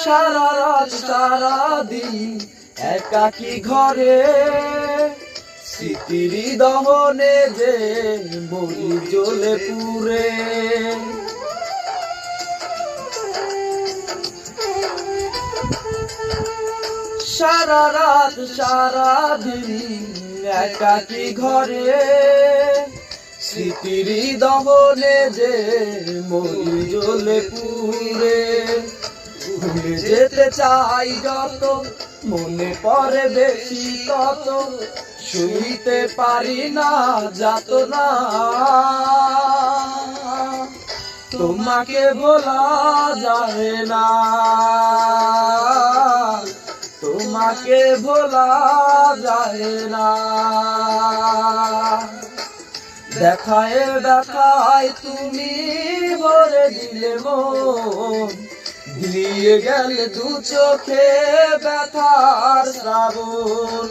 সারা রাত সারা দিন একাকী ঘরে, স্মৃতির দহনে যে মরি জ্বলে পুড়ে। সারা রাত সারা দিন একাকী ঘরে, স্মৃতির দহনে যে মরি জ্বলে পুড়ে। ভুলে যেতে চাই যত, মনে পড়ে বেশি তত, শুইতে পারি না যাতনা। তোমাকে ভোলা যায় না, তোমাকে ভোলা যায় না। দেখায় দেখায় তুমি ভরে দিলে মন, দিয়ে গেলে দু চোখে ব্যথার শ্রাবণ।